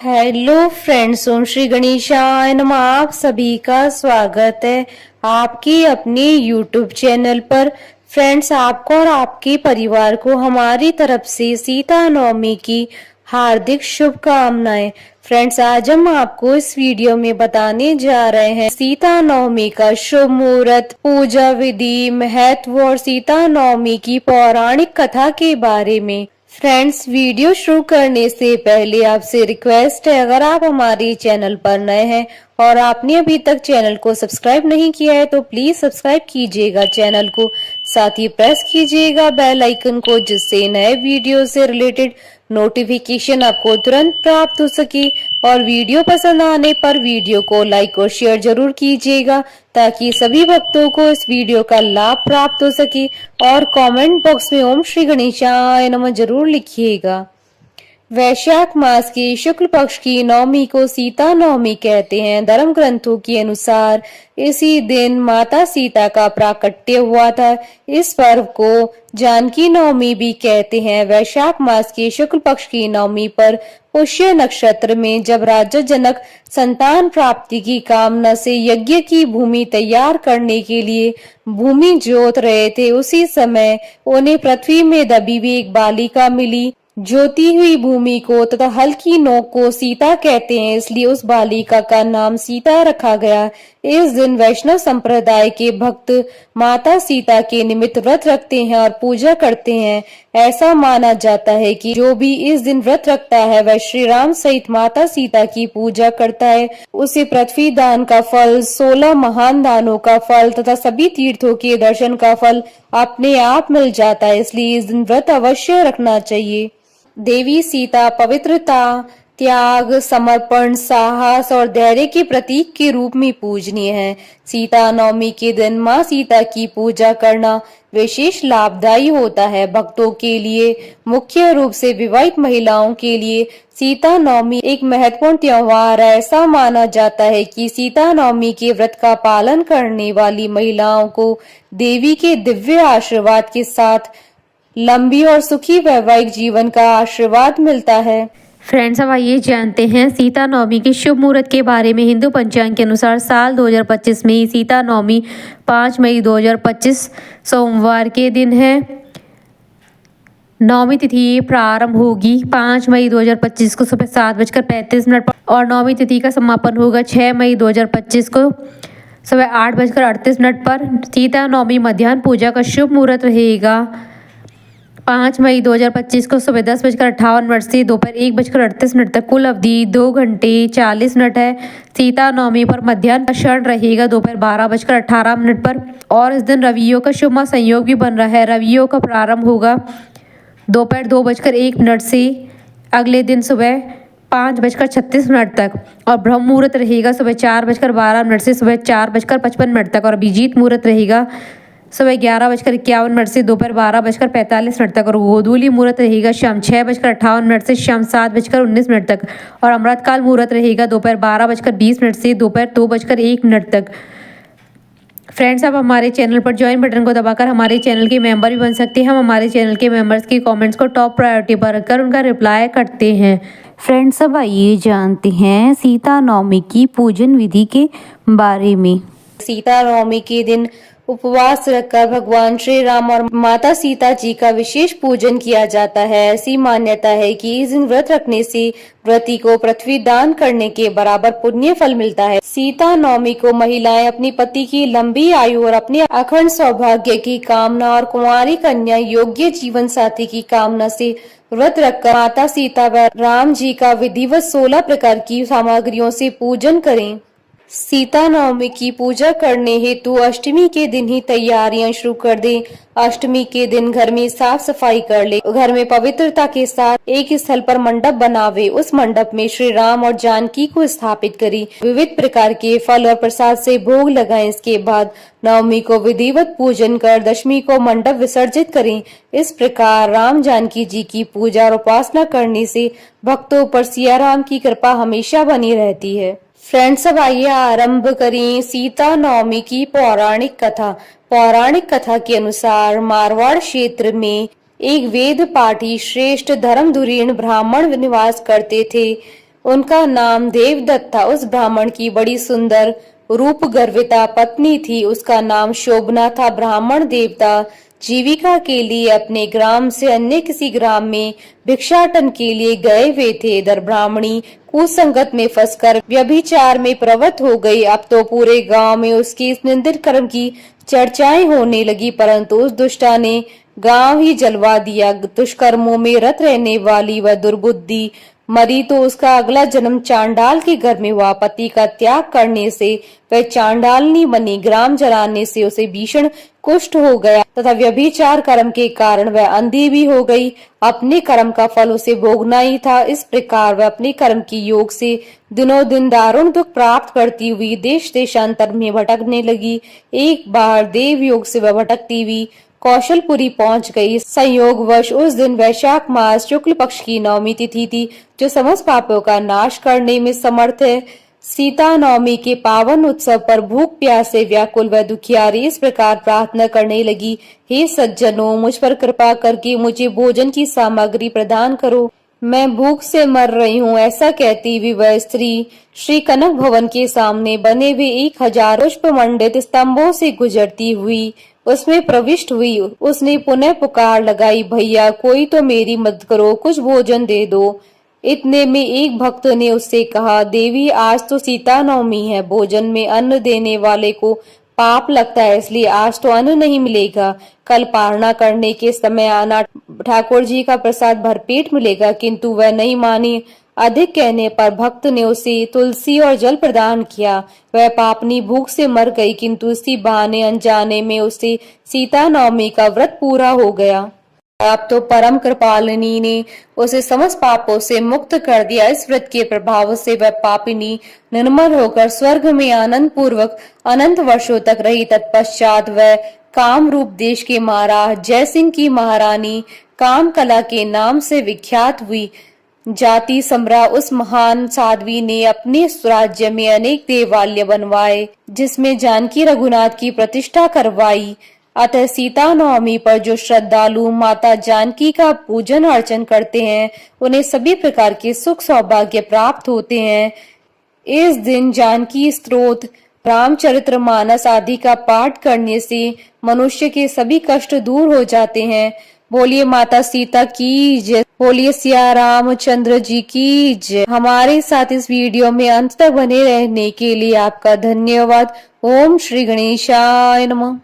Hello friends, ओम श्री गणेशाय नमः। आप सभी का स्वागत है आपकी अपने यूट्यूब चैनल पर। फ्रेंड्स, आपको और आपके परिवार को हमारी तरफ से सीता नवमी की हार्दिक शुभकामनाएं। फ्रेंड्स, आज हम आपको इस वीडियो में बताने जा रहे हैं सीता नवमी का शुभ मुहूर्त, पूजा विधि, महत्व और सीता नवमी की पौराणिक कथा के बारे में। फ्रेंड्स, वीडियो शुरू करने से पहले आपसे रिक्वेस्ट है, अगर आप हमारे चैनल पर नए हैं और आपने अभी तक चैनल को सब्सक्राइब नहीं किया है तो प्लीज सब्सक्राइब कीजिएगा चैनल को, साथ ही प्रेस कीजिएगा बेल आइकन को, जिससे नए वीडियो से रिलेटेड नोटिफिकेशन आपको तुरंत प्राप्त हो सके। और वीडियो पसंद आने पर वीडियो को लाइक और शेयर जरूर कीजिएगा ताकि सभी भक्तों को इस वीडियो का लाभ प्राप्त हो सके। और कमेंट बॉक्स में ओम श्री गणेशाय नमः जरूर लिखिएगा। वैशाख मास के शुक्ल पक्ष की नवमी को सीता नवमी कहते हैं। धर्म ग्रंथों के अनुसार इसी दिन माता सीता का प्राकट्य हुआ था। इस पर्व को जानकी नवमी भी कहते हैं। वैशाख मास के शुक्ल पक्ष की नवमी पर पुष्य नक्षत्र में जब राजा जनक संतान प्राप्ति की कामना से यज्ञ की भूमि तैयार करने के लिए भूमि जोत रहे थे, उसी समय उन्हें पृथ्वी में दबी हुई एक बालिका मिली। जोती हुई भूमि को तथा हल्की नोक को सीता कहते हैं, इसलिए उस बालिका का नाम सीता रखा गया। इस दिन वैष्णव संप्रदाय के भक्त माता सीता के निमित्त व्रत रखते हैं और पूजा करते हैं। ऐसा माना जाता है कि जो भी इस दिन व्रत रखता है वह श्री राम सहित माता सीता की पूजा करता है। उसे पृथ्वी दान का फल, 16 महान दानों का फल तथा सभी तीर्थों के दर्शन का फल अपने आप मिल जाता है, इसलिए इस दिन व्रत अवश्य रखना चाहिए। देवी सीता पवित्रता, त्याग, समर्पण, साहस और धैर्य के प्रतीक के रूप में पूजनीय है। सीता नवमी के दिन माँ सीता की पूजा करना विशेष लाभदायी होता है। भक्तों के लिए, मुख्य रूप से विवाहित महिलाओं के लिए सीता नवमी एक महत्वपूर्ण त्योहार है। ऐसा माना जाता है कि सीता नवमी के व्रत का पालन करने वाली महिलाओं को देवी के दिव्य आशीर्वाद के साथ लंबी और सुखी वैवाहिक जीवन का आशीर्वाद मिलता है। फ्रेंड्स, अब आइए जानते हैं सीता नवमी के शुभ मुहूर्त के बारे में। हिंदू पंचांग के अनुसार साल 2025 में सीता नवमी 5 मई 2025 सोमवार के दिन है। नवमी तिथि प्रारंभ होगी 5 मई 2025 को सुबह 7:35 पर और नवमी तिथि का समापन होगा 6 मई 2025 को सुबह 8:38 पर। सीता नवमी मध्याह्न पूजा का शुभ मुहूर्त रहेगा 5 मई 2025 को सुबह 10:58 से दोपहर 1:38 तक। कुल अवधि 2 घंटे 40 मिनट है। सीता नवमी पर मध्याह्न का क्षण रहेगा दोपहर 12:18 पर। और इस दिन रवियों का शुभ संयोग भी बन रहा है। रवियों का प्रारंभ होगा दोपहर 2:01 से अगले दिन सुबह 5:36 तक। और ब्रह्म मुहूर्त रहेगा सुबह 4:12 से सुबह 4:55 तक। और अभिजीत मुहूर्त रहेगा सुबह 11:51 से दोपहर 12:45 तक। और गोधूली मुहूर्त रहेगा शाम 6:58 से शाम 7:19 तक। और अमृतकाल मुहूर्त रहेगा दोपहर 12:20 से दोपहर 2:01 तक। फ्रेंड्स, आप हमारे चैनल पर ज्वाइन बटन को दबाकर हमारे चैनल के मेंबर भी बन सकते हैं। हम हमारे चैनल के मेंबर्स के कमेंट्स को टॉप प्रायोरिटी पर रखकर उनका रिप्लाई करते हैं। फ्रेंड्स, अब आइए जानते हैं सीता नवमी की पूजन विधि के बारे में। सीता नवमी के दिन उपवास रखकर भगवान श्री राम और माता सीता जी का विशेष पूजन किया जाता है। ऐसी मान्यता है कि इस दिन व्रत रखने से व्रती को पृथ्वी दान करने के बराबर पुण्य फल मिलता है। सीता नवमी को महिलाएं अपनी पति की लंबी आयु और अपने अखंड सौभाग्य की कामना और कुंवारी कन्या योग्य जीवन साथी की कामना से व्रत रखकर माता सीता व राम जी का विधिवत 16 प्रकार की सामग्रियों से पूजन करें। सीता नवमी की पूजा करने हेतु अष्टमी के दिन ही तैयारियां शुरू कर दें। अष्टमी के दिन घर में साफ सफाई कर ले। घर में पवित्रता के साथ एक स्थल पर मंडप बनावे। उस मंडप में श्री राम और जानकी को स्थापित करें। विविध प्रकार के फल और प्रसाद से भोग लगाएं। इसके बाद नवमी को विधिवत पूजन कर दशमी को मंडप विसर्जित करें। इस प्रकार राम जानकी जी की पूजा और उपासना करने से भक्तों पर सिया राम की कृपा हमेशा बनी रहती है। फ्रेंड्स, अब आइए आरंभ करें सीता नवमी की पौराणिक कथा। पौराणिक कथा के अनुसार मारवाड़ क्षेत्र में एक वेद पाठी श्रेष्ठ धर्मधुरीण ब्राह्मण निवास करते थे। उनका नाम देवदत्त था। उस ब्राह्मण की बड़ी सुंदर रूप गर्विता पत्नी थी, उसका नाम शोभना था। ब्राह्मण देवता जीविका के लिए अपने ग्राम से अन्य किसी ग्राम में भिक्षाटन के लिए गए हुए थे। इधर ब्राह्मणी कुसंगत में फंसकर व्यभिचार में प्रवृत्त हो गई। अब तो पूरे गांव में उसकी इस निंदित कर्म की चर्चाएं होने लगी, परंतु उस दुष्टा ने गांव ही जलवा दिया। दुष्कर्मों में रत रहने वाली वह दुर्बुद्धि मरी तो उसका अगला जन्म चांडाल के घर में हुआ। पति का त्याग करने से वह चांडालनी बनी, ग्राम जलाने से उसे भीषण कुष्ठ हो गया तथा व्यभिचार कर्म के कारण वह अंधी भी हो गई। अपने कर्म का फल उसे भोगना ही था। इस प्रकार वह अपने कर्म की योग से दिनों दिन दारुण दुख प्राप्त करती हुई देश देशांतर में भटकने लगी। एक बार देव योग से वह भटकती हुई कौशलपुरी पहुंच गई। संयोगवश उस दिन वैशाख मास शुक्ल पक्ष की नवमी तिथि थी, जो समस्त पापों का नाश करने में समर्थ है। सीता नवमी के पावन उत्सव पर भूख प्यास से व्याकुल व दुखियारी इस प्रकार प्रार्थना करने लगी, हे सज्जनों, मुझ पर कृपा करके मुझे भोजन की सामग्री प्रदान करो, मैं भूख से मर रही हूँ। ऐसा कहती हुई वह स्त्री श्री कनक भवन के सामने बने हुए 1000 पुष्प मंडित स्तंभों से गुजरती हुई उसमें प्रविष्ट हुई। उसने पुनः पुकार लगाई, भैया कोई तो मेरी मदद करो, कुछ भोजन दे दो। इतने में एक भक्त ने उससे कहा, देवी आज तो सीता नवमी है, भोजन में अन्न देने वाले को पाप लगता है, इसलिए आज तो अन्न नहीं मिलेगा। कल पारणा करने के समय आना, ठाकुर जी का प्रसाद भरपेट मिलेगा। किंतु वह नहीं मानी। अधिक कहने पर भक्त ने उसे तुलसी और जल प्रदान किया। वह पापनी भूख से मर गई, किंतु इसी बहाने अनजाने में उसे सीता नवमी का व्रत पूरा हो गया। अब तो परम कृपालिनी ने उसे समस्त पापों से मुक्त कर दिया। इस व्रत के प्रभाव से वह पापिनी निर्मल होकर स्वर्ग में आनंद पूर्वक अनंत वर्षों तक रही। तत्पश्चात वह काम रूप देश के महाराज जयसिंह की महारानी काम कला के नाम से विख्यात हुई। जाति सम्रा उस महान साध्वी ने अपने स्वराज्य में अनेक देवालय बनवाए, जिसमें जानकी रघुनाथ की प्रतिष्ठा करवाई। अतः सीता नवमी पर जो श्रद्धालु माता जानकी का पूजन अर्चन करते हैं, उन्हें सभी प्रकार के सुख सौभाग्य प्राप्त होते हैं। इस दिन जानकी स्तोत्र, रामचरितमानस आदि का पाठ करने से मनुष्य के सभी कष्ट दूर हो जाते हैं। बोलिए माता सीता की जय, बोलिए सिया रामचंद्र जी की जय। हमारे साथ इस वीडियो में अंत तक बने रहने के लिए आपका धन्यवाद। ओम श्री गणेशाय नमः।